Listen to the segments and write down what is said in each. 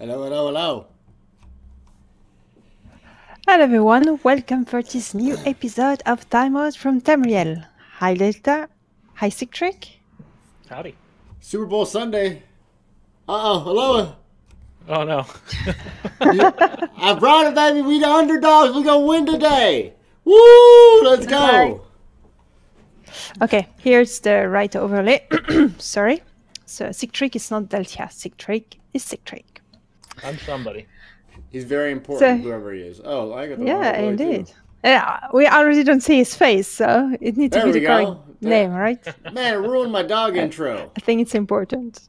Hello, hello, hello. Hello everyone, welcome for this new episode of Timeout from Tamriel. Hi Delta, hi Sigtric. Howdy. Super Bowl Sunday. Uh-oh, hello. Oh no. I brought it, baby. We the underdogs. We gonna win today. Woo! Let's go. Okay, here's the right overlay. Sorry. So Sigtric is not Delta, Sigtric is Sigtric. I'm somebody. He's very important, So- whoever he is. Oh, I got the Yeah, wrong indeed. Too. Yeah, we already don't see his face, so it needs to There be we the go. correct name, right? Man, it ruined my dog intro. I think it's important.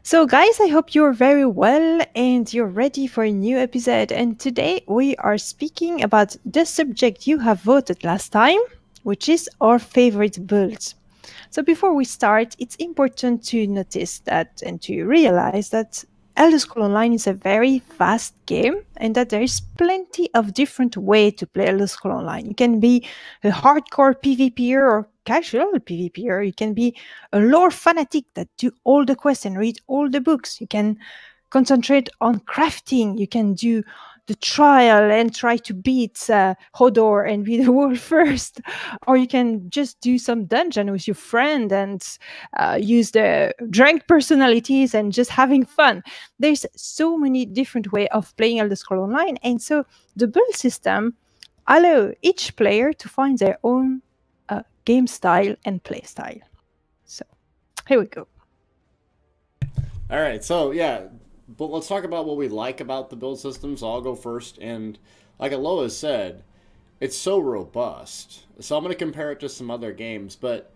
So guys, I hope you're very well and you're ready for a new episode. And today we are speaking about the subject you have voted last time, which is our favorite builds. So before we start, it's important to notice that and to realize that Elder Scrolls Online is a very fast game and that there is plenty of different ways to play Elder Scrolls Online. You can be a hardcore PvPer or casual PvPer. You can be a lore fanatic that do all the quests and read all the books. You can concentrate on crafting. You can do the trial and try to beat Hodor and be the world first. Or you can just do some dungeon with your friend and use the drunk personalities and just having fun. There's so many different ways of playing Elder Scrolls Online. And so the build system allow each player to find their own game style and play style. So here we go. All right, so yeah, but let's talk about what we like about the build system. So I'll go first, and like Elloa said, it's so robust. So I'm going to compare it to some other games, but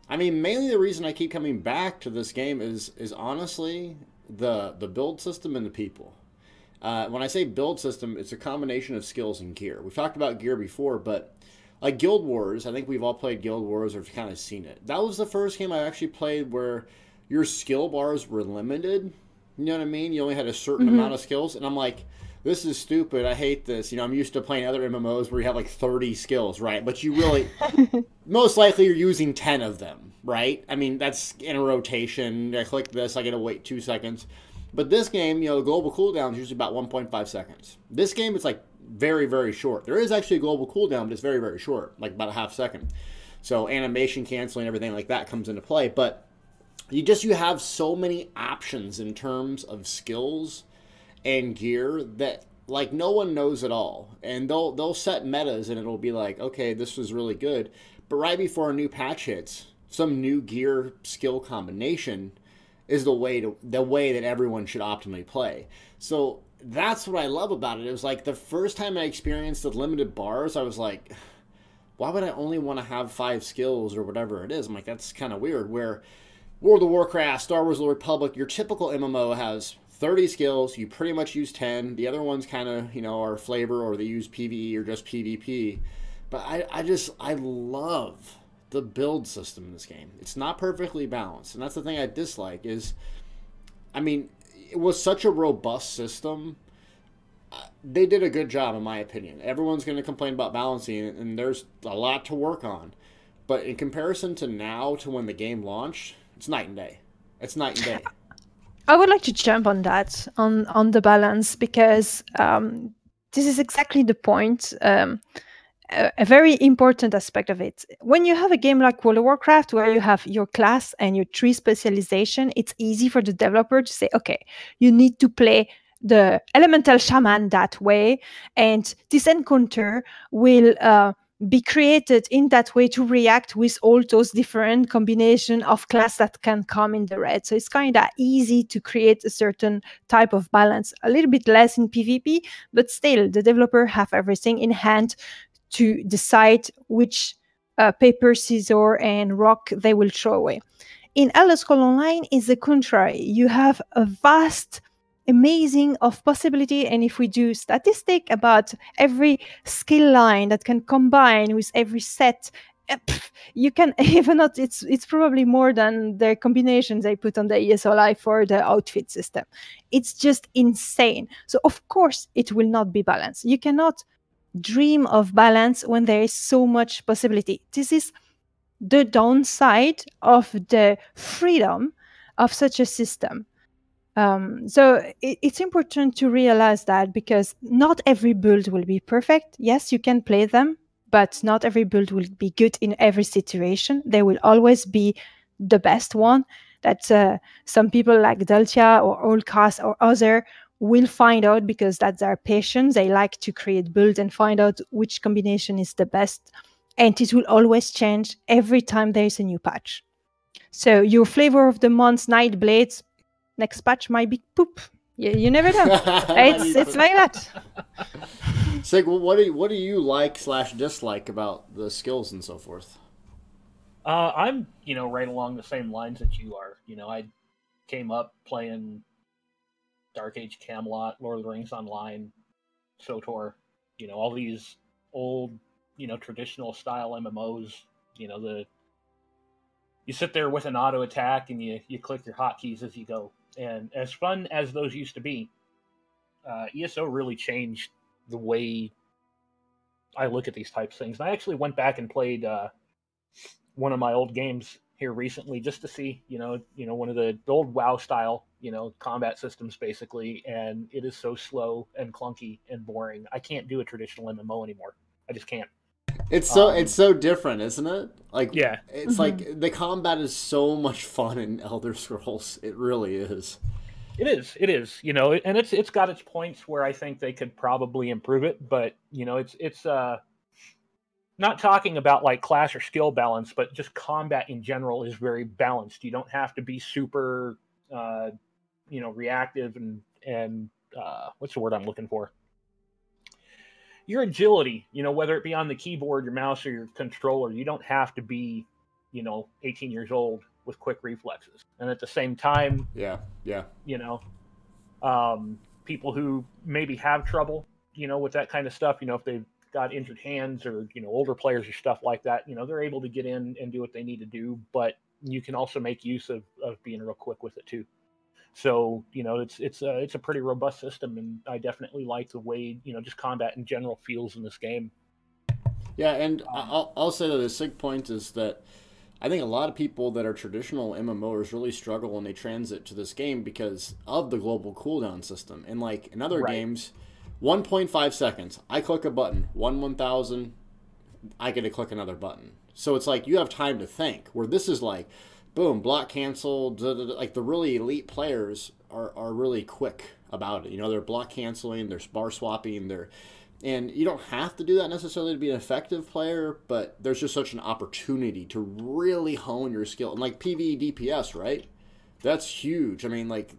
I mean, mainly the reason I keep coming back to this game is honestly the build system and the people. When I say build system, it's a combination of skills and gear. We've talked about gear before, but like Guild Wars, I think we've all played Guild Wars or kind of seen it. That was the first game I actually played where your skill bars were limited. You know what I mean? You only had a certain amount of skills, and I'm like, this is stupid. I hate this. You know, I'm used to playing other MMOs where you have like 30 skills, right? But you really, most likely you're using 10 of them, right? I mean, that's in a rotation. I click this, I get to wait 2 seconds. But this game, you know, the global cooldown is usually about 1.5 seconds. This game, it's like very, very short. There is actually a global cooldown, but it's very, very short, like about a half second. So animation canceling, everything like that comes into play. But you have so many options in terms of skills and gear that like no one knows at all, and they'll set metas and it'll be like, okay, this was really good, but right before a new patch hits, some new gear skill combination is the way that everyone should optimally play. So that's what I love about it. It was like the first time I experienced the limited bars, I was like, why would I only want to have 5 skills or whatever it is? I'm like, that's kind of weird. Where World of Warcraft, Star Wars: The Old Republic, your typical MMO has 30 skills. You pretty much use 10. The other ones kind of, you know, are flavor, or they use PvE or just PvP. But I love the build system in this game. It's not perfectly balanced, and that's the thing I dislike is, I mean, it was such a robust system. They did a good job, in my opinion. Everyone's going to complain about balancing, and there's a lot to work on. But in comparison to now, to when the game launched, it's night and day. It's night and day. I would like to jump on that, on the balance, because this is exactly the point. A very important aspect of it. When you have a game like World of Warcraft, where you have your class and your tree specialization, it's easy for the developer to say, okay, you need to play the elemental shaman that way, and this encounter will be created in that way to react with all those different combination of class that can come in the red. So it's kind of easy to create a certain type of balance, a little bit less in PvP, but still the developer have everything in hand to decide which paper, scissors, and rock they will throw away. In Elder Scrolls Online, is the contrary. You have a vast, amazing of possibility, and if we do statistic about every skill line that can combine with every set, you can even not. It's probably more than the combinations they put on the ESO Live for the outfit system. It's just insane. So of course it will not be balanced. You cannot dream of balance when there is so much possibility. This is the downside of the freedom of such a system. So it's important to realize that, because not every build will be perfect. Yes, you can play them, but not every build will be good in every situation. There will always be the best one that some people like Deltia or Allcast or other will find out, because that's their passion. They like to create builds and find out which combination is the best. And it will always change every time there is a new patch. So your flavor of the month, Night Blades, next patch might be poop. You never know. It's like that. Sig, what do you like / dislike about the skills and so forth? I'm right along the same lines that you are. I came up playing Dark Age Camelot, Lord of the Rings Online, SOTOR, all these old, traditional style MMOs. You sit there with an auto attack and you click your hotkeys as you go. And as fun as those used to be, ESO really changed the way I look at these types of things. And I actually went back and played one of my old games here recently, just to see, one of the old WoW style, combat systems basically, and it is so slow and clunky and boring. I can't do a traditional MMO anymore. I just can't. It's so different, isn't it? Like, yeah, it's like the combat is so much fun in Elder Scrolls. It really is. It is, and it's got its points where I think they could probably improve it, but it's not talking about like class or skill balance, but just combat in general is very balanced. You don't have to be super, reactive and what's the word I'm looking for? Your agility, whether it be on the keyboard, your mouse, or your controller, you don't have to be, 18 years old with quick reflexes. And at the same time, people who maybe have trouble, with that kind of stuff, if they've got injured hands or, older players or stuff like that, they're able to get in and do what they need to do. But you can also make use of being real quick with it too. So, it's a pretty robust system, and I definitely like the way, just combat in general feels in this game. Yeah, and I'll say that the sig point is that I think a lot of people that are traditional MMOers really struggle when they transit to this game because of the global cooldown system. And like in other games, 1.5 seconds, I click a button, 1/1000, I get to click another button. So it's like you have time to think, where this is like, boom, block canceled. Like the really elite players are really quick about it. They're block canceling, they're bar swapping, and you don't have to do that necessarily to be an effective player, but there's just such an opportunity to really hone your skill. And like PvE DPS, right? That's huge. I mean, like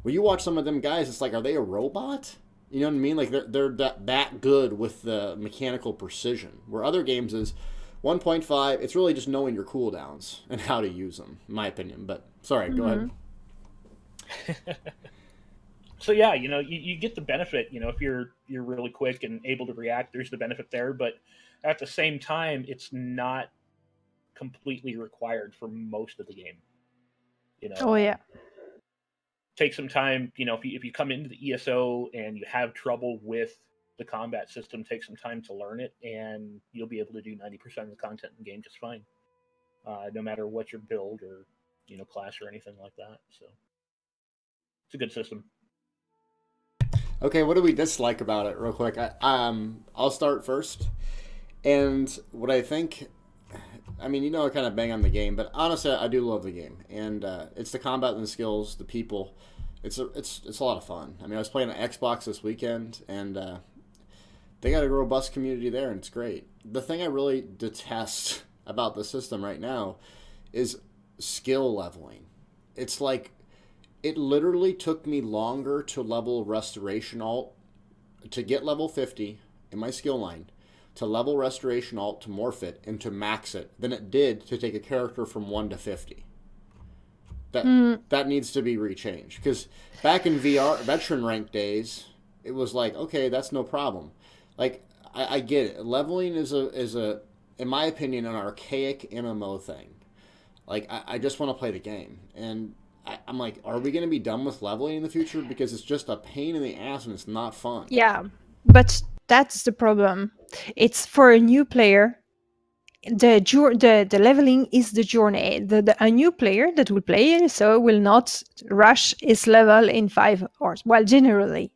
when you watch some of them guys, it's like, are they a robot? You know what I mean? Like they're that good with the mechanical precision. Where other games is 1.5, it's really just knowing your cooldowns and how to use them, in my opinion. But sorry, go ahead. So yeah, you get the benefit, if you're really quick and able to react, there's the benefit there. But at the same time, it's not completely required for most of the game. Oh yeah. Take some time, if you come into the ESO and you have trouble with the combat system, take some time to learn it, and you'll be able to do 90% of the content in the game just fine, no matter what your build or class or anything like that. So it's a good system. Okay, what do we dislike about it, real quick? I'll start first. And what I think, I mean, I kind of bang on the game, but honestly, I do love the game. And it's the combat and the skills, the people. It's a lot of fun. I mean, I was playing on Xbox this weekend, and they got a robust community there, and it's great. The thing I really detest about the system right now is skill leveling. It's like, it literally took me longer to level Restoration Alt, to get level 50 in my skill line, to level Restoration Alt to morph it and to max it, than it did to take a character from 1 to 50. That needs to be rechanged. Because back in VR, veteran rank days, it was like, okay, that's no problem. Like, I get it. Leveling is a, in my opinion, an archaic MMO thing. Like, I just want to play the game. And I'm like, are we going to be done with leveling in the future? Because it's just a pain in the ass and it's not fun. Yeah, but that's the problem. It's for a new player. the leveling is the journey. A new player that will play so will not rush his level in 5 hours. Well, generally,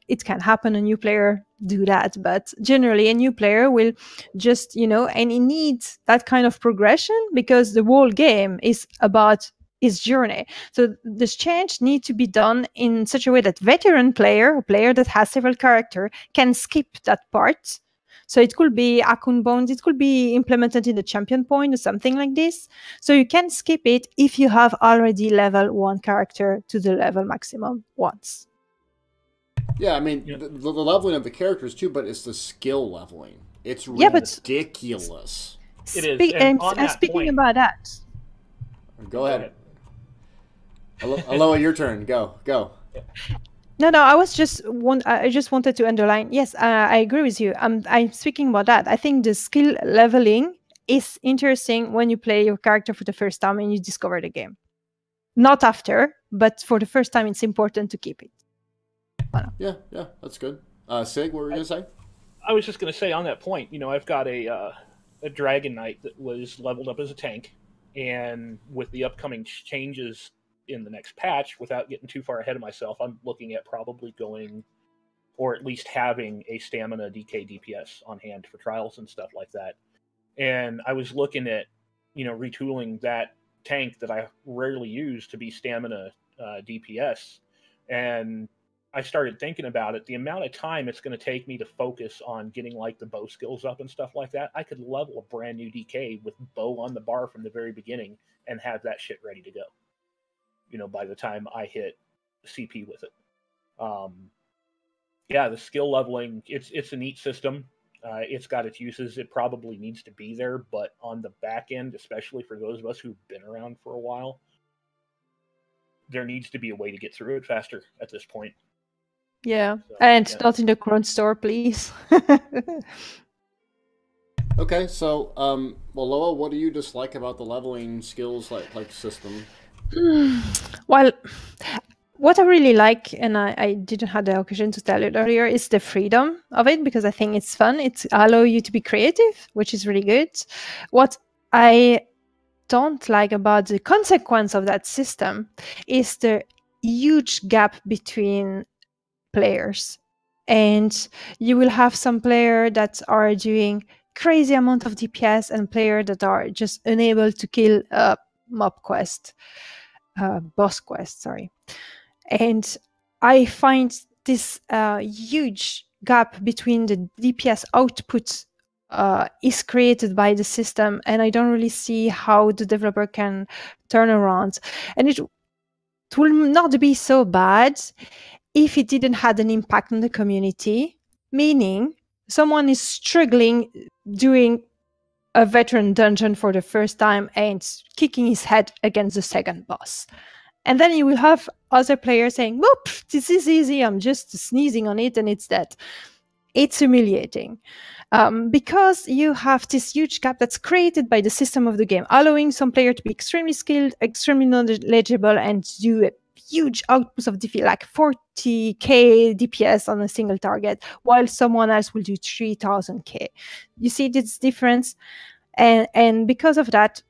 it can happen. A new player do that, but generally, a new player will just and he needs that kind of progression because the whole game is about his journey. So this change needs to be done in such a way that veteran player, a player that has several characters, can skip that part. So it could be account bound, it could be implemented in the champion point or something like this. So you can skip it if you have already level 1 character to the level maximum once. Yeah, I mean, the leveling of the characters too, but it's the skill leveling. It's ridiculous. It is. And speaking about that. Go ahead. Elloa, your turn. Go. No, I just wanted to underline. Yes, I agree with you. I'm speaking about that. I think the skill leveling is interesting when you play your character for the first time and you discover the game. Not after, but for the first time, it's important to keep it. Yeah, that's good. Sig, what were you gonna say? I was just gonna say on that point. I've got a Dragon Knight that was leveled up as a tank, and with the upcoming changes in the next patch, without getting too far ahead of myself, I'm looking at probably going, or at least having a stamina DK DPS on hand for trials and stuff like that. And I was looking at, retooling that tank that I rarely use to be stamina DPS. And I started thinking about it. The amount of time it's going to take me to focus on getting like the bow skills up and stuff like that, I could level a brand new DK with bow on the bar from the very beginning and have that shit ready to go. By the time I hit CP with it. The skill leveling, it's a neat system. It's got its uses. It probably needs to be there, but on the back end, especially for those of us who've been around for a while, there needs to be a way to get through it faster at this point. Yeah, and not in the current store, please. Okay, so, Elloa, what do you dislike about the leveling skills like system? Well, what I really like, and I didn't have the occasion to tell it earlier, is the freedom of it, because I think it's fun. It allows you to be creative, which is really good. What I don't like about the consequence of that system is the huge gap between players. And you will have some players that are doing crazy amount of DPS and players that are just unable to kill a mob quest. Boss quest, sorry. And I find this huge gap between the DPS output is created by the system, and I don't really see how the developer can turn around. And it will not be so bad if it didn't have an impact on the community, meaning someone is struggling doing a veteran dungeon for the first time and kicking his head against the second boss. And then you will have other players saying, whoop, this is easy, I'm just sneezing on it and it's dead. It's humiliating. Because you have this huge gap that's created by the system of the game, allowing some player to be extremely skilled, extremely knowledgeable, and do a huge outputs of DPS, like 40k DPS on a single target, while someone else will do 3000k. You see this difference? And because of that,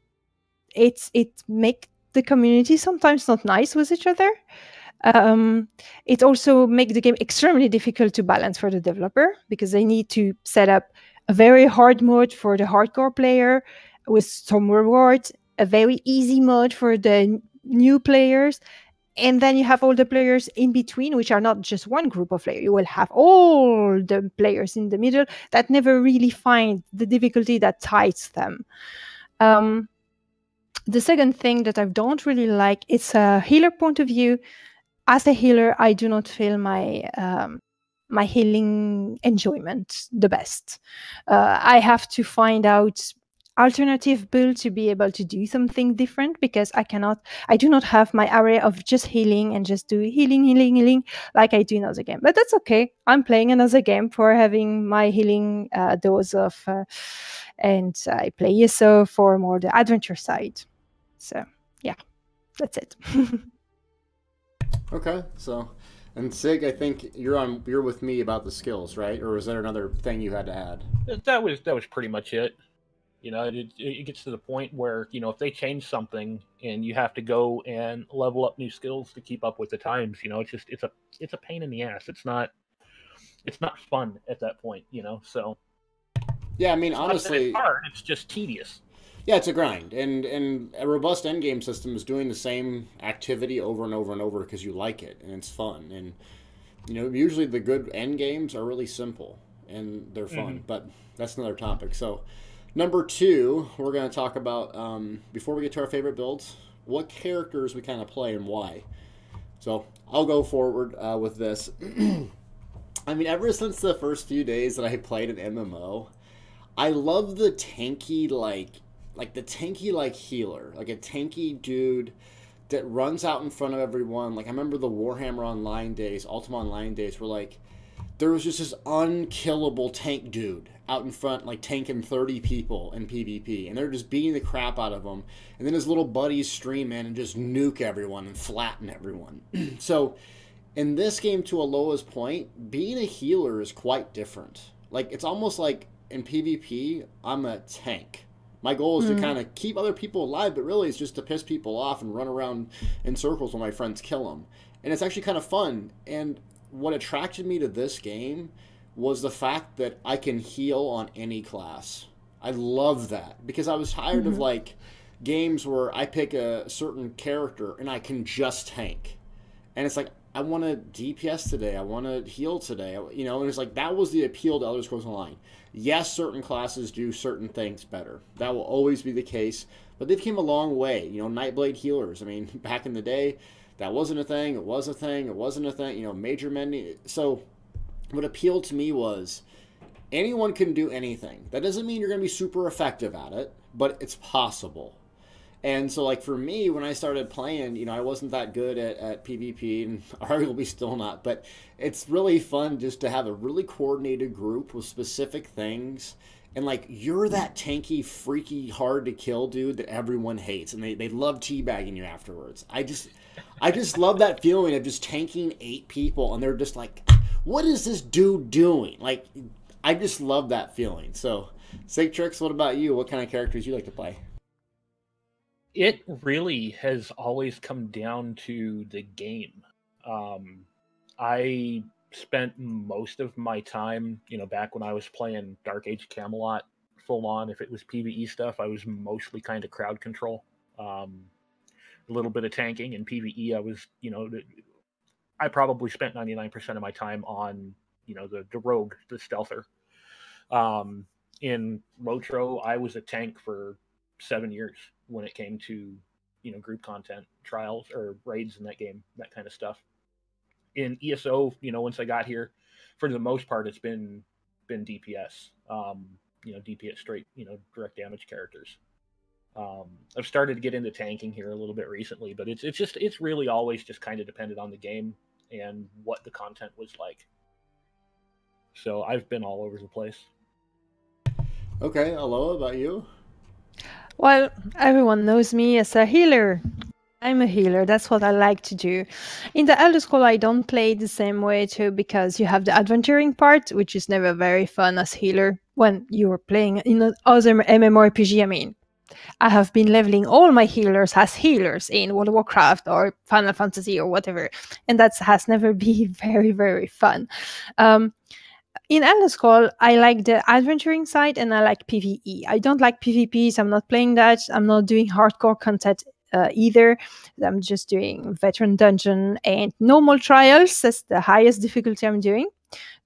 it makes the community sometimes not nice with each other. It also makes the game extremely difficult to balance for the developer, because they need to set up a very hard mode for the hardcore player with some rewards, a very easy mode for the new players, and then you have all the players in between, which are not just one group of players. You will have all the players in the middle that never really find the difficulty that ties them. The second thing that I don't really like, it's a healer point of view. As a healer, I do not feel my my healing enjoyment the best. I have to find out alternative build to be able to do something different, because I do not have my array of just healing and just do healing like I do in another game. But that's okay. I'm playing another game for having my healing dose of, and I play ESO for more the adventure side. So yeah, that's it. Okay, so, and Sig, I think you're with me about the skills, right? Or was there another thing you had to add? That was pretty much it. You know, it gets to the point where, you know, if they change something and you have to go and level up new skills to keep up with the times, you know, it's a pain in the ass. It's not fun at that point, you know. So Yeah, I mean, it's not that honestly, it's hard. It's just tedious. yeah, it's a grind, and a robust endgame system is doing the same activity over and over and over because you like it and it's fun. And you know, usually the good end games are really simple and they're fun, but that's another topic. So, number two, we're going to talk about before we get to our favorite builds, what characters we kind of play and why. So, I'll go forward with this. I mean, ever since the first few days that I played an MMO, I love the tanky like the tanky like healer, like a tanky dude that runs out in front of everyone. Like I remember the Warhammer Online days, Ultima Online days, where like there was just this unkillable tank dude out in front, like tanking 30 people in PvP, and they're just beating the crap out of them. And then his little buddies stream in and just nuke everyone and flatten everyone. So in this game, to Elloa's point, being a healer is quite different. Like it's almost like in PvP, I'm a tank. My goal is to kind of keep other people alive, but really it's just to piss people off and run around in circles while my friends kill them. And it's actually kind of fun. And what attracted me to this game was the fact that I can heal on any class. I love that because I was tired of like games where I pick a certain character and I can just tank. And it's like, I want to DPS today. I want to heal today. You know, and it's like that was the appeal to Elder Scrolls Online. Yes, certain classes do certain things better. That will always be the case. But they've came a long way. You know, Nightblade healers. I mean, back in the day, that wasn't a thing. It was a thing. It wasn't a thing. You know, major mending. So what appealed to me was anyone can do anything. That doesn't mean you're going to be super effective at it, but it's possible. And so, like, for me, when I started playing, you know, I wasn't that good at PvP, and arguably still not, but it's really fun just to have a really coordinated group with specific things. And, like, you're that tanky, freaky, hard-to-kill dude that everyone hates, and they love teabagging you afterwards. I just love that feeling of just tanking 8 people, and they're just like, what is this dude doing? Like, I just love that feeling. So, Sigtrix, what about you? What kind of characters you like to play? It really has always come down to the game. I spent most of my time, you know, back when I was playing Dark Age Camelot full on, if it was PvE stuff, I was mostly kind of crowd control. A little bit of tanking. In PvE, I was, you know, I probably spent 99% of my time on, you know, the rogue, the stealther. In Lotro, I was a tank for 7 years when it came to, you know, group content, trials or raids in that game, that kind of stuff. In ESO, you know, once I got here, for the most part, it's been DPS, you know, DPS straight, you know, direct damage characters. I've started to get into tanking here a little bit recently, but it's really always just kind of depended on the game and what the content was like. So I've been all over the place. Okay, Elloa, about you? Well, everyone knows me as a healer. I'm a healer. That's what I like to do. In the Elder Scrolls, I don't play the same way too, because you have the adventuring part, which is never very fun as healer when you're playing in other MMORPG. I mean, I have been leveling all my healers as healers in World of Warcraft or Final Fantasy or whatever, and that has never been very, very fun. In Elder Scrolls, I like the adventuring side and I like PvE. I don't like PvP, so I'm not playing that. I'm not doing hardcore content either. I'm just doing veteran dungeon and normal trials. That's the highest difficulty I'm doing,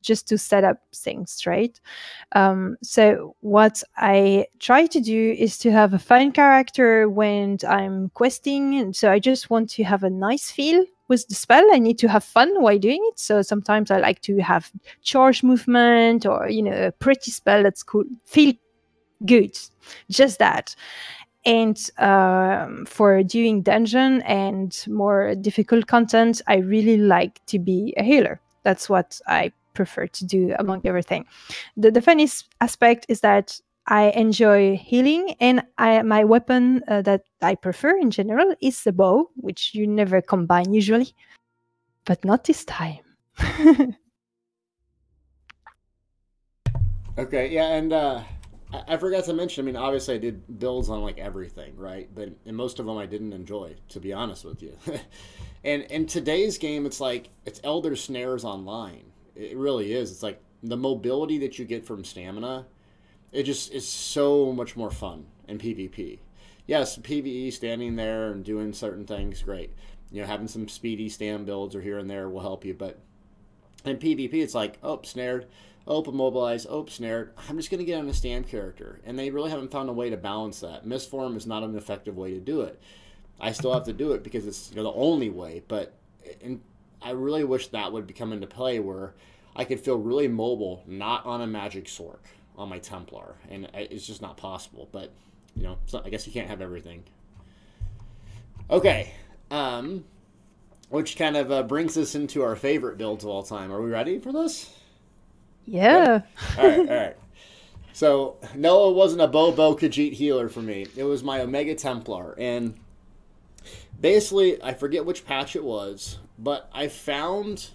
just to set up things straight. So what I try to do is to have a fun character when I'm questing. And so I just want to have a nice feel with the spell. I need to have fun while doing it. So sometimes I like to have charge movement or, you know, a pretty spell that's cool, feel good, just that. And for doing dungeon and more difficult content, I really like to be a healer. That's what I prefer to do among everything. The funny aspect is that I enjoy healing, and my weapon that I prefer in general is the bow, which you never combine usually, but not this time. Okay, yeah, and I forgot to mention, I mean, obviously I did builds on like everything, right? But and most of them I didn't enjoy, to be honest with you. And in today's game, it's like, it's Elder Snares online. It really is. It's like the mobility that you get from stamina, it just is so much more fun in PvP. Yes, PvE, standing there and doing certain things, great. You know, having some speedy stand builds or here and there will help you. But in PvP, it's like, oh, snared. Oh, immobilized. Oh, snared. I'm just going to get on a stand character. And they really haven't found a way to balance that. Mistform is not an effective way to do it. I still have to do it because it's, you know, the only way. But I really wish that would come into play where I could feel really mobile, not on a magic sork, on my Templar. And it's just not possible. But, you know, so I guess you can't have everything. Okay. Which kind of brings us into our favorite builds of all time. Are we ready for this? Yeah. All right. So, no, it wasn't a Bobo Khajiit healer for me. It was my Omega Templar. And basically, I forget which patch it was, but I found...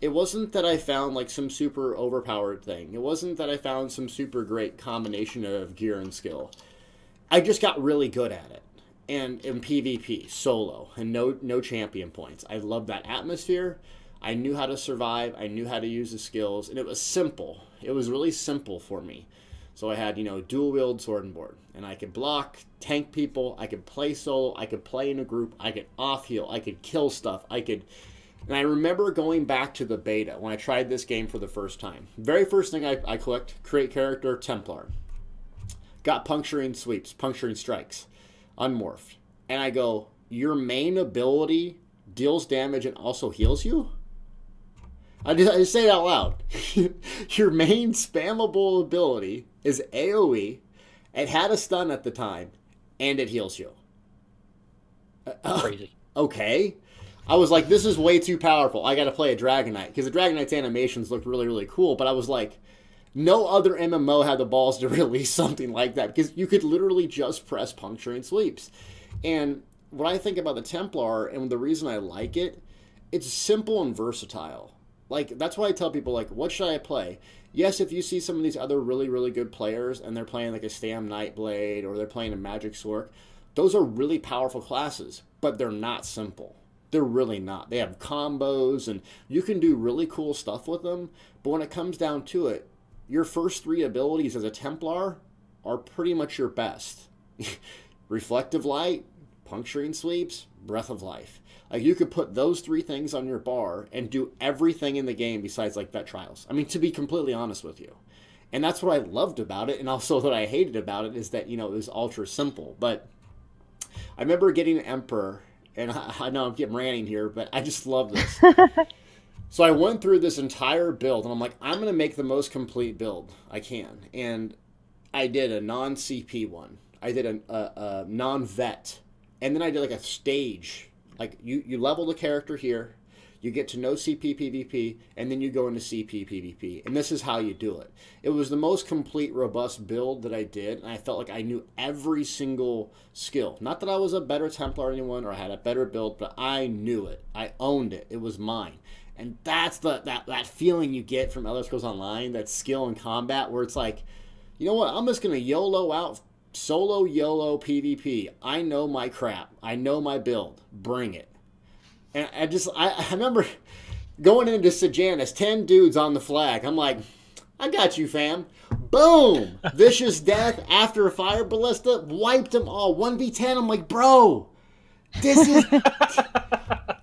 It wasn't that I found like some super overpowered thing. It wasn't that I found some super great combination of gear and skill. I just got really good at it. And in PvP, solo, and no champion points. I loved that atmosphere. I knew how to survive. I knew how to use the skills. And it was simple. It was really simple for me. So I had, you know, dual-wield sword and board. And I could block, tank people. I could play solo. I could play in a group. I could off-heal. I could kill stuff. And I remember going back to the beta when I tried this game for the first time. Very first thing I clicked, create character, Templar. Got puncturing sweeps, puncturing strikes, unmorphed. And I go, your main ability deals damage and also heals you? I just say it out loud. Your main spammable ability is AoE. It had a stun at the time, and it heals you. Crazy. Okay. I was like, this is way too powerful. I got to play a Dragon Knight. Because the Dragon Knight's animations looked really, really cool. But I was like, no other MMO had the balls to release something like that. Because you could literally just press puncturing sweeps. And what I think about the Templar, and the reason I like it, it's simple and versatile. Like, that's why I tell people, like, what should I play? Yes, if you see some of these other really, really good players, and they're playing, like, a Stam Nightblade, or they're playing a Magic Sork, those are really powerful classes, but they're not simple. They're really not. They have combos, and you can do really cool stuff with them, but when it comes down to it, your first three abilities as a Templar are pretty much your best. Reflective Light, Puncturing Sweeps, Breath of Life. Like, you could put those three things on your bar and do everything in the game besides, like, Vet Trials. I mean, to be completely honest with you. And that's what I loved about it, and also what I hated about it is that, you know, it was ultra simple. But I remember getting Emperor, and I know I'm getting ranting here, but I just love this. So I went through this entire build, and I'm like, I'm going to make the most complete build I can. And I did a non-CP one. I did a non-vet. And then I did, like, a stage. Like, you level the character here, you get to know CP PvP, and then you go into CP PvP. And this is how you do it. It was the most complete, robust build that I did, and I felt like I knew every single skill. Not that I was a better Templar than anyone, or I had a better build, but I knew it. I owned it. It was mine. And that's that feeling you get from Elder Scrolls Online, that skill in combat, where it's like, you know what, I'm just going to YOLO out, solo YOLO PvP. I know my crap. I know my build. Bring it. And I remember going into Sejanus, 10 dudes on the flag. I'm like, I got you, fam. Boom! Vicious Death after a Fire Ballista, wiped them all. 1v10. I'm like, bro, this is...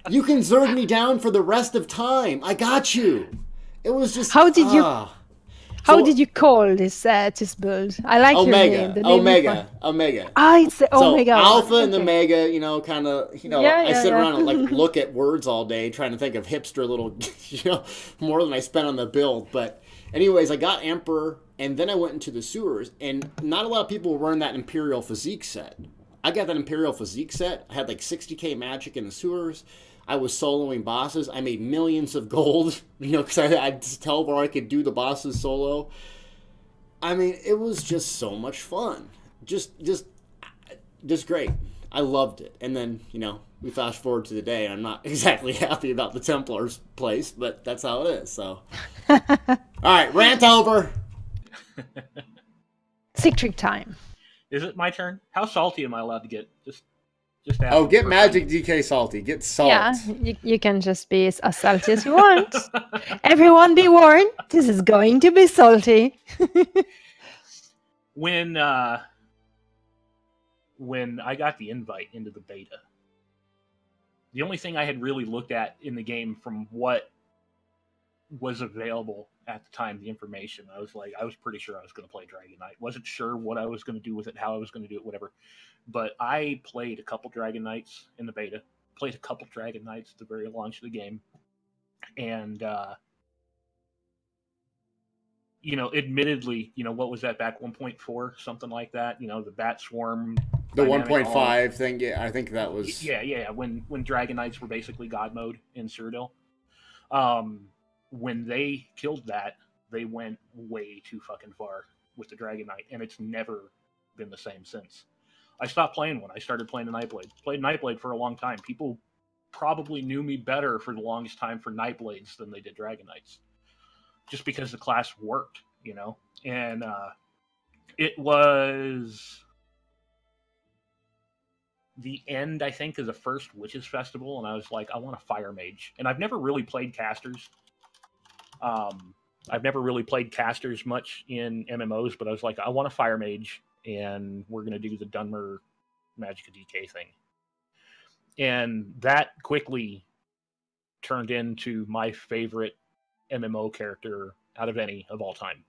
You can Zerg me down for the rest of time. I got you. It was just... How did you call this build? I like Omega, your name. The name Omega. Ah, it's the Omega. Alpha one. and Okay. Omega, you know, kind of, you know, I sit around and like look at words all day trying to think of hipster little, you know, more than I spent on the build. But anyways, I got Emperor, and then I went into the sewers, and not a lot of people were wearing that Imperial Physique set. I got that Imperial Physique set. I had like 60k magic in the sewers. I was soloing bosses. I made millions of gold, you know, because I'd tell where I could do the bosses solo. I mean, it was just so much fun. Just great. I loved it. And then, you know, we fast forward to the day, and I'm not exactly happy about the Templar's place, but that's how it is, so. All right, rant over. Sigtric time. Is it my turn? How salty am I allowed to get? Just ask. Oh, get Magic DK salty. Get salt. Yeah, you can just be as salty as you want. Everyone be warned, this is going to be salty. When I got the invite into the beta, the only thing I had really looked at in the game from what was available at the time, the information, I was pretty sure I was going to play Dragon Knight. Wasn't sure what I was going to do with it, how I was going to do it, whatever. But I played a couple Dragon Knights in the beta, played a couple Dragon Knights at the very launch of the game. And, admittedly, what was that back 1.4, something like that? The Bat Swarm. The 1.5 thing, yeah, I think that was... Yeah, when Dragon Knights were basically God mode in Cyrodiil. When they killed that, they went way too fucking far with the Dragon Knight, and it's never been the same since. I stopped playing when I started playing the Nightblade. Played Nightblade for a long time. People probably knew me better for the longest time for Nightblades than they did Dragon Knights. Just because the class worked, And it was the end, I think, of the first Witches Festival, and I was like, I want a Fire Mage. And I've never really played casters. I've never really played casters much in MMOs, but I was like, I want a Fire Mage, and we're going to do the Dunmer Magicka DK thing. And that quickly turned into my favorite MMO character out of any of all time.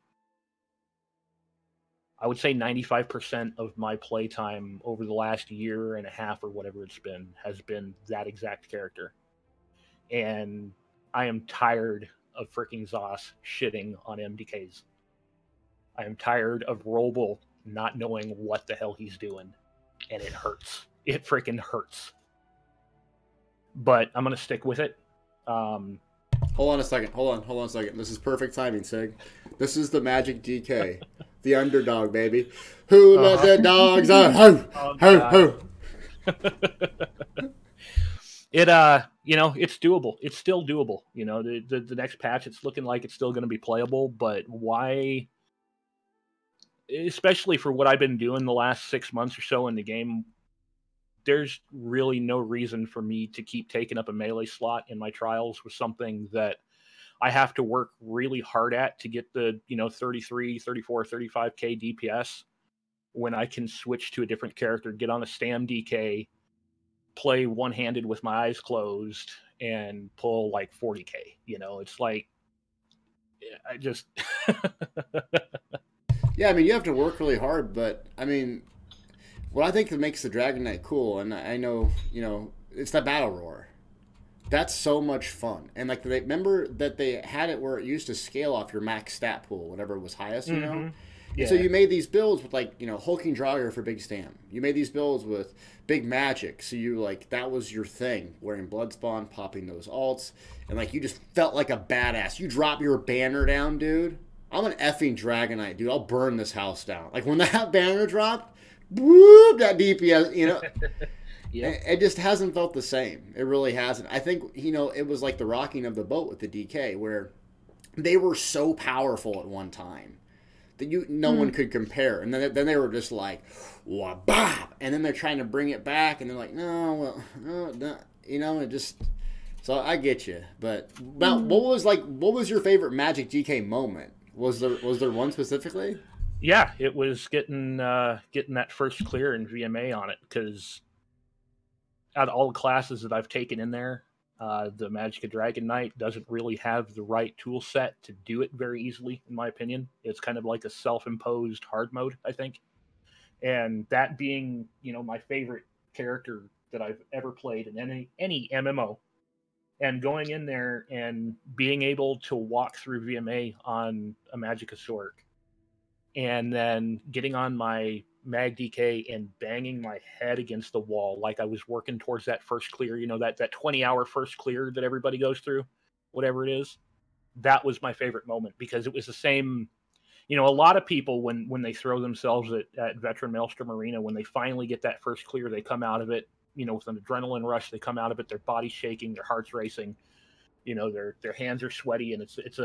I would say 95% of my playtime over the last year and a half or whatever it's been has been that exact character. And I am tired of freaking Zos shitting on MDKs. I am tired of Roble not knowing what the hell he's doing. And it hurts. It freaking hurts. But I'm going to stick with it. Hold on a second. Hold on a second. This is perfect timing, Sig. This is the Magic DK. The underdog, baby. Who let the dogs out? Ho! Ho! Ho! It's doable. It's still doable. The next patch, it's looking like it's still going to be playable, but why, especially for what I've been doing the last 6 months or so in the game, there's really no reason for me to keep taking up a melee slot in my trials with something that I have to work really hard at to get the, 33, 34, 35k DPS when I can switch to a different character, get on a Stam DK, play one-handed with my eyes closed, and pull like 40k. It's like, I just... Yeah, I mean, you have to work really hard, but, I mean, what I think that makes the Dragon Knight cool, and I know, it's that battle roar. That's so much fun. And, like, remember that they had it where it used to scale off your max stat pool, whatever was highest, you know? Yeah. So you made these builds with, like, Hulking Draugr for big Stam. You made these builds with big magic. So you, like, that was your thing. Wearing Bloodspawn, popping those alts. And, like, you just felt like a badass. You drop your banner down, dude. I'm an effing Dragon Knight, dude. I'll burn this house down. Like, when that banner dropped, whoop, that DPS, Yep. It just hasn't felt the same. It really hasn't. I think, it was like the rocking of the boat with the DK, where they were so powerful at one time that no one could compare. And then they were just like, wah-bah! And then they're trying to bring it back, and they're like, no, it just... So I get you. But what was your favorite Magic DK moment? Was there one specifically? Yeah, it was getting that first clear in VMA on it, because out of all the classes that I've taken in there, the Magicka Dragon Knight doesn't really have the right tool set to do it very easily, in my opinion. It's kind of like a self-imposed hard mode, I think. And that being, my favorite character that I've ever played in any MMO, and going in there and being able to walk through VMA on a Magicka Sorc, and then getting on my Mag DK and banging my head against the wall like I was working towards that first clear, that 20-hour first clear that everybody goes through, whatever it is. That was my favorite moment, because it was the same. A lot of people, when they throw themselves at Veteran Maelstrom Arena, when they finally get that first clear, they come out of it, with an adrenaline rush. They come out of it, their body's shaking, their heart's racing, their hands are sweaty, and it's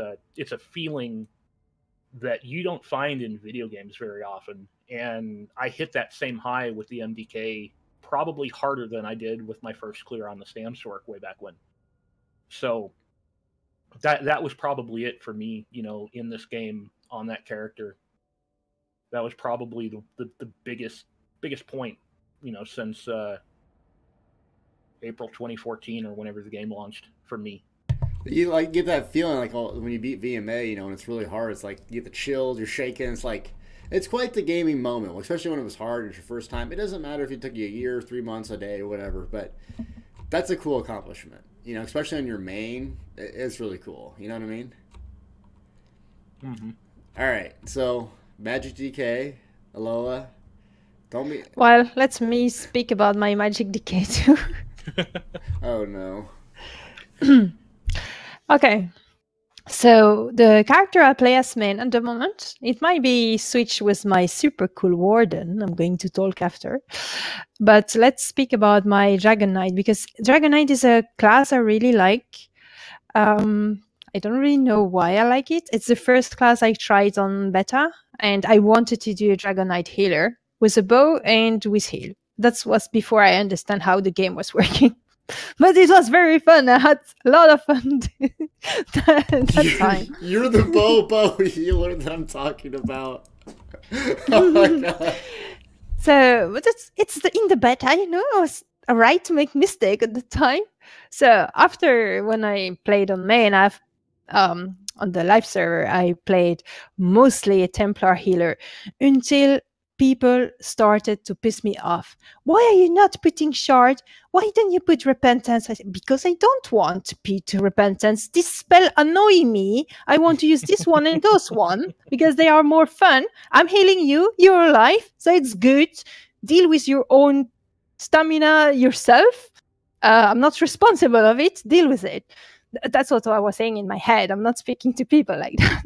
a feeling that you don't find in video games very often. And I hit that same high with the MDK probably harder than I did with my first clear on the Stamstork way back when. So that was probably it for me, you know, in this game on that character. That was probably the biggest point, you know, since April 2014 or whenever the game launched for me. You like get that feeling like when you beat VMA, you know, and it's really hard. It's like you get the chills, you're shaking. It's like it's quite the gaming moment, especially when it was hard. It's your first time. It doesn't matter if it took you a year, 3 months, a day, or whatever. But that's a cool accomplishment, you know, especially on your main. It's really cool. You know what I mean? Mm-hmm. All right, so Magic DK, Elloa, don't be. Well, let me speak about my Magic DK too. Oh no. Okay, so the character I play as main at the moment, it might be switched with my super cool Warden. I'm going to talk after. But let's speak about my Dragon Knight, because Dragon Knight is a class I really like. I don't really know why I like it. It's the first class I tried on beta, and I wanted to do a Dragon Knight healer with a bow and with heal. That was before I understand how the game was working. But it was very fun. I had a lot of fun that time. You're the bow healer that I'm talking about. Oh my God. So, but it's in the beta, you know, I was right to make mistake at the time. So after when I played on main, I've on the live server, I played mostly a Templar healer until people started to piss me off. Why are you not putting shard? Why don't you put repentance? I said, because I don't want to put repentance. This spell annoy me. I want to use this one and those one because they are more fun. I'm healing you. You're alive, so it's good. Deal with your own stamina yourself. I'm not responsible of it. Deal with it. That's what I was saying in my head. I'm not speaking to people like that.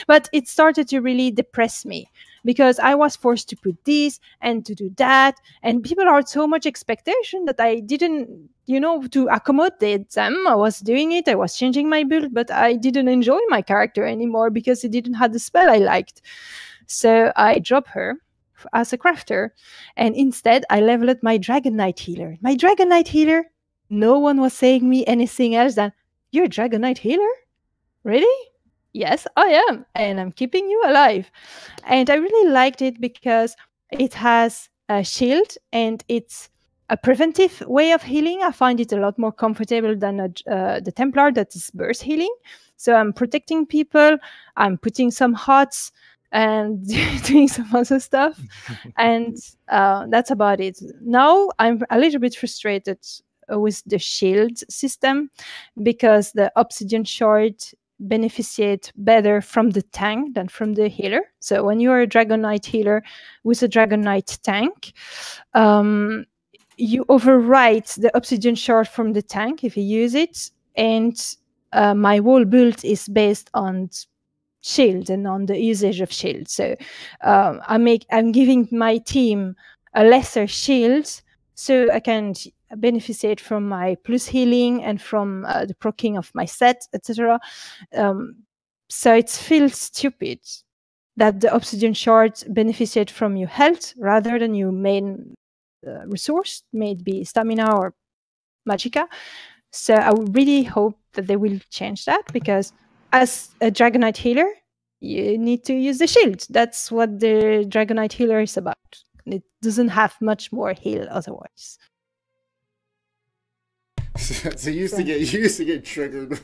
But it started to really depress me because I was forced to put this and to do that. And people are so much expectation that I didn't, you know, to accommodate them. I was doing it. I was changing my build, but I didn't enjoy my character anymore because it didn't have the spell I liked. So I dropped her as a crafter. And instead, I leveled my Dragon Knight healer. My Dragon Knight healer, no one was saying me anything else than, "You're a Dragon Knight healer? Really?" "Yes, I am. And I'm keeping you alive." And I really liked it because it has a shield and it's a preventive way of healing. I find it a lot more comfortable than the Templar that is burst healing. So I'm protecting people. I'm putting some HOTS and doing some other stuff. And that's about it. Now I'm a little bit frustrated with the shield system because the obsidian shard beneficiate better from the tank than from the healer. So when you're a Dragon Knight healer with a Dragon Knight tank, you overwrite the obsidian shard from the tank if you use it. And my whole build is based on shield and on the usage of shield. So I'm giving my team a lesser shield so I can beneficiate from my plus healing and from the proccing of my set, etc. So it feels stupid that the obsidian shards beneficiate from your health rather than your main resource, may it be stamina or magicka. So I really hope that they will change that, because as a Dragon Knight healer, you need to use the shield. That's what the Dragon Knight healer is about. It doesn't have much more heal otherwise. So you used to get triggered.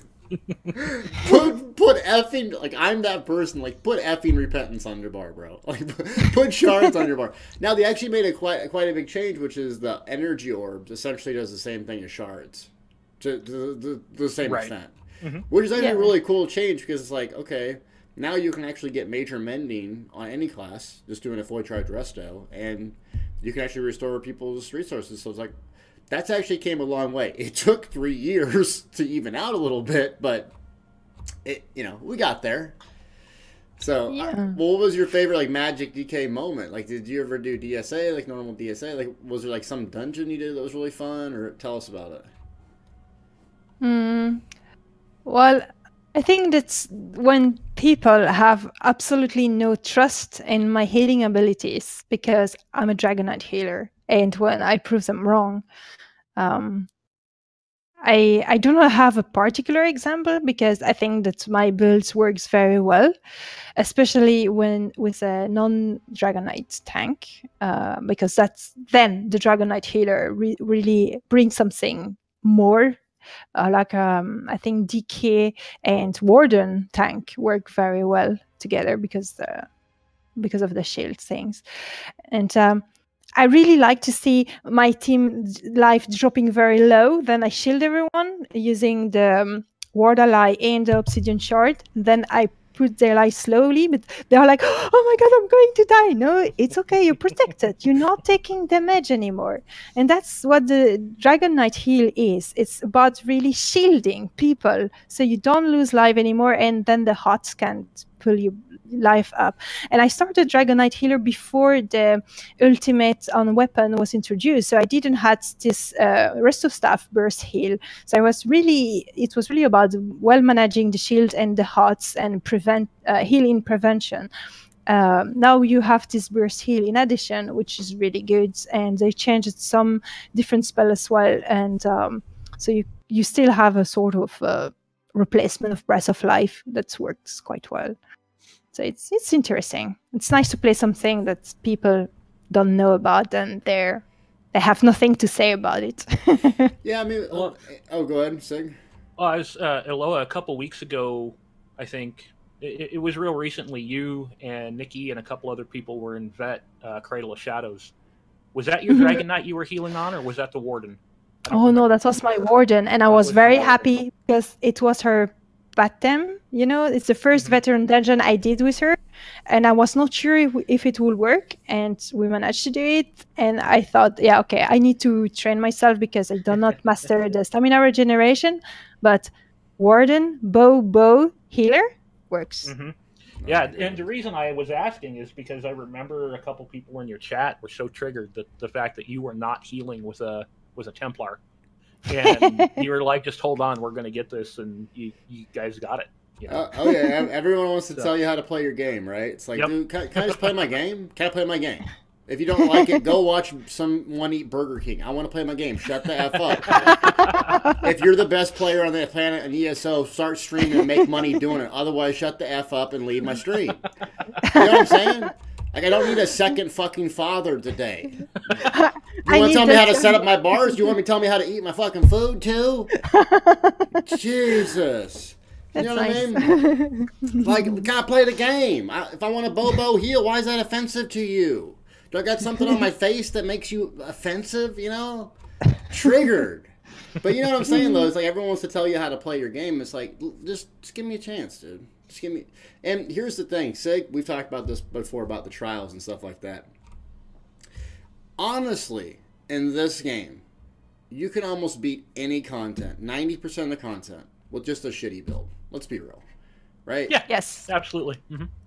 put effing, like, I'm that person, like, put effing repentance on your bar, bro. Like, put shards on your bar. Now they actually made quite a big change, which is the energy orbs essentially does the same thing as shards, to the same extent, which is actually a really cool change, because it's like, okay, now you can actually get major mending on any class just doing a fully charged resto, and you can actually restore people's resources. So it's like, that's actually came a long way. It took 3 years to even out a little bit, but we got there. So, what was your favorite, like, Magic DK moment? Like, did you ever do DSA, like normal DSA? Like, was there like some dungeon you did that was really fun, or tell us about it? Well, I think that's when people have absolutely no trust in my healing abilities because I'm a Dragonite healer, and when I prove them wrong, um, I do not have a particular example because I think that my builds works very well, especially when with a non-Dragonite tank, because that's then the Dragonite healer really brings something more. Like I think DK and Warden tank work very well together because of the shield things, and I really like to see my team life dropping very low. Then I shield everyone using the Ward Ally and the Obsidian Shard. Then I put their life slowly, but they're like, "Oh my god, I'm going to die!" No, it's okay. You're protected. You're not taking damage anymore, and that's what the Dragon Knight heal is. It's about really shielding people so you don't lose life anymore, and then the HOTS can't pull your life up. And I started Dragon Knight healer before the ultimate on weapon was introduced, so I didn't had this rest of staff burst heal. So it was really about well managing the shield and the HOTS and healing prevention. Now you have this burst heal in addition, which is really good, and they changed some different spell as well, and so you still have a sort of replacement of Breath of Life that works quite well. So it's interesting. It's nice to play something that people don't know about, and they have nothing to say about it. Yeah, I mean, go ahead, Sig. Well, I was Elloa a couple weeks ago. I think it was real recently. You and Nikki and a couple other people were in Vet Cradle of Shadows. Was that your Dragon Knight you were healing on, or was that the Warden? Oh no, that was my Warden, and I was very happy because it was her Batem. You know, it's the first veteran dungeon I did with her, and I was not sure if it would work, and we managed to do it. And I thought, yeah, okay, I need to train myself because I do not master the stamina regeneration, but Warden bow healer works. Yeah, and the reason I was asking is because I remember a couple people in your chat were so triggered that the fact that you were not healing with a Templar. And you were like, just hold on, we're going to get this, and you guys got it. You know? Oh yeah, everyone wants to tell you how to play your game, right? It's like, dude, can I just play my game? Can I play my game? If you don't like it, go watch someone eat Burger King. I want to play my game. Shut the F up. If you're the best player on the planet in ESO, start streaming and make money doing it. Otherwise, shut the F up and leave my stream. You know what I'm saying? Like, I don't need a second fucking father today. You want to tell me how to set up my bars? You want me to tell me how to eat my fucking food, too? Jesus. You know what I mean? Like, can I play the game? If I want a Bobo heal, why is that offensive to you? Do I got something on my face that makes you offensive, you know? Triggered. But you know what I'm saying, though? It's like everyone wants to tell you how to play your game. It's like, just give me a chance, dude. Just give me... And here's the thing. Sig, we've talked about this before, about the trials and stuff like that. Honestly, in this game, you can almost beat any content, 90% of the content, with just a shitty build. Let's be real. Right? Yeah. Yes. Absolutely.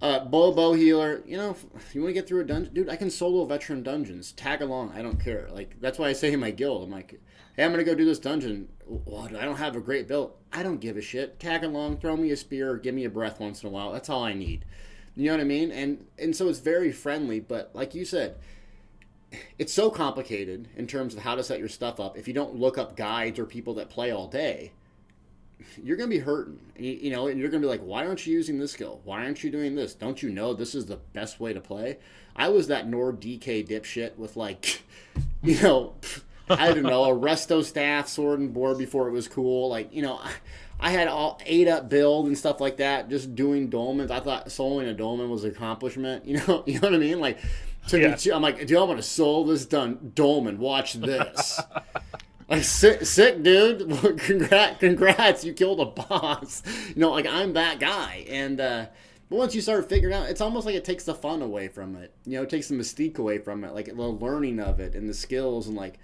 Bow healer, you know, if you want to get through a dungeon, dude, I can solo veteran dungeons. Tag along. I don't care. Like, that's why I say in my guild, I'm like, hey, I'm going to go do this dungeon. Well, I don't have a great build. I don't give a shit. Tag along, throw me a spear, give me a breath once in a while. That's all I need. You know what I mean? And so it's very friendly, but like you said, it's so complicated in terms of how to set your stuff up. If you don't look up guides or people that play all day, you're going to be hurting, you know, and you're going to be like, why aren't you using this skill? Why aren't you doing this? Don't you know this is the best way to play? I was that Nord DK dipshit with, like, you know, I don't know, a resto staff, sword and board before it was cool. Like, you know, I had all 8-up build and stuff like that, just doing dolmens. I thought soloing a dolmen was an accomplishment, you know what I mean? Like, I'm like, dude, I want to solo this dolmen. Watch this. Like, sick, dude. Congrats, you killed a boss. You know, like, I'm that guy. And but once you start figuring out, it's almost like it takes the fun away from it. You know, it takes the mystique away from it, like the learning of it and the skills. And like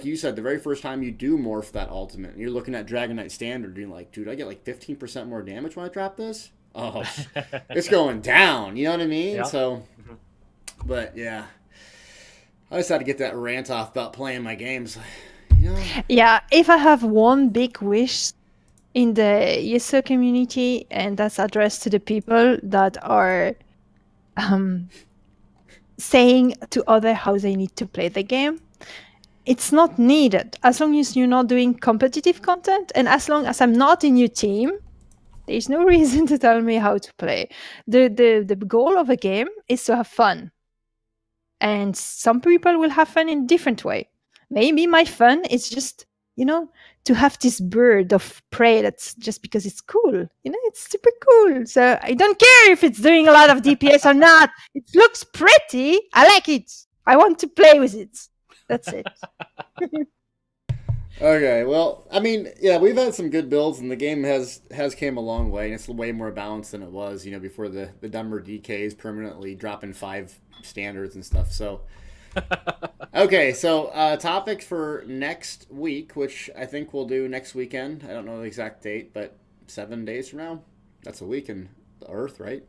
you said, the very first time you do morph that ultimate, and you're looking at Dragon Knight Standard, you're like, dude, I get like 15% more damage when I drop this? Oh, it's going down. You know what I mean? Yeah. So, but yeah. I just had to get that rant off about playing my games. Yeah. Yeah, if I have one big wish in the ESO community, and that's addressed to the people that are saying to other how they need to play the game. It's not needed as long as you're not doing competitive content, and as long as I'm not in your team, there's no reason to tell me how to play. The goal of a game is to have fun, and some people will have fun in a different way. Maybe my fun is just, to have this bird of prey that's just because it's cool. It's super cool. So I don't care if it's doing a lot of DPS or not. It looks pretty. I like it. I want to play with it. That's it. Okay, well, I mean, yeah, we've had some good builds, and the game has came a long way, and it's way more balanced than it was, before the dumber DKs permanently dropping 5 standards and stuff. So, okay, so topic for next week, which I think we'll do next weekend. I don't know the exact date, but 7 days from now. That's a week in the Earth, right?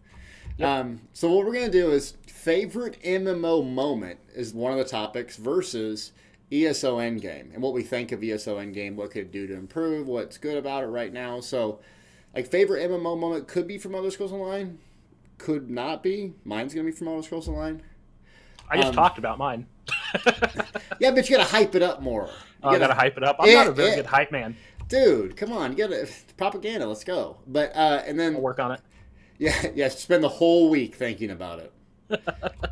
Yep. So what we're going to do is favorite MMO moment is one of the topics versus ESO End Game, and what we think of ESO End Game, what could it do to improve, what's good about it right now. So, like, favorite MMO moment could be from Elder Scrolls Online, could not be. Mine's going to be from Elder Scrolls Online. I just talked about mine. Yeah, but you got to hype it up more. I got to hype it up. I'm not a very good hype man. Dude, come on. You got to propaganda. Let's go. But, and then... I'll work on it. Yeah, spend the whole week thinking about it.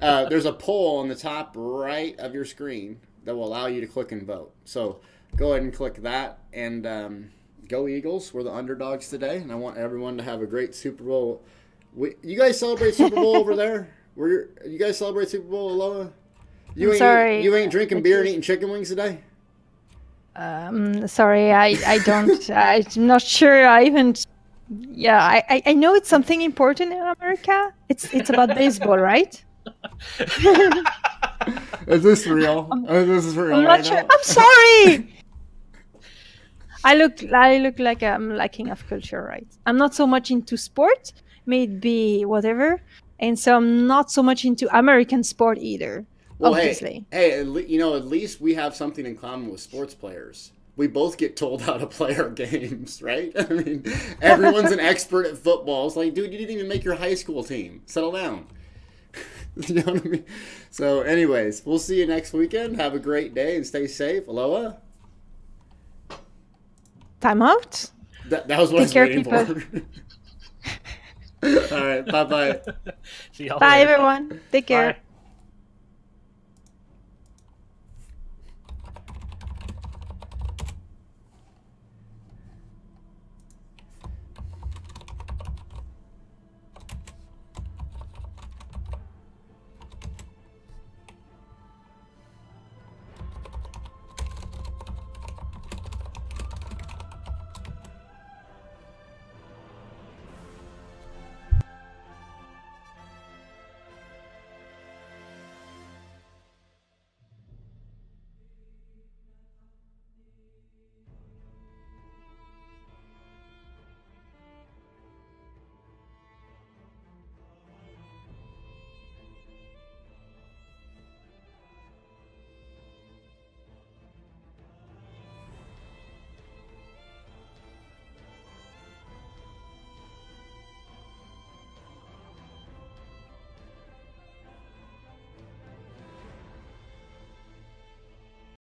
There's a poll on the top right of your screen that will allow you to click and vote. So go ahead and click that, and go Eagles. We're the underdogs today, and I want everyone to have a great Super Bowl. You guys celebrate Super Bowl over there? You guys celebrate Super Bowl, Elloa? Sorry. You ain't drinking beer and eating chicken wings today? Sorry, I don't. I'm not sure I even... Yeah, I know it's something important in America. It's about baseball, right? Is this real? This is real. I'm not sure. I'm sorry. I look like I'm lacking of culture, right? I'm not so much into sport, maybe whatever, and so I'm not so much into American sport either. Well, obviously. Hey, at least we have something in common with sports players. We both get told how to play our games, right? I mean, everyone's an expert at football. It's like, dude, you didn't even make your high school team. Settle down. You know what I mean? So, anyways, we'll see you next weekend. Have a great day and stay safe. Aloha. Timeout. That was what I was waiting for. All right. Bye-bye. See y'all Bye, later. everyone. Take care. Bye.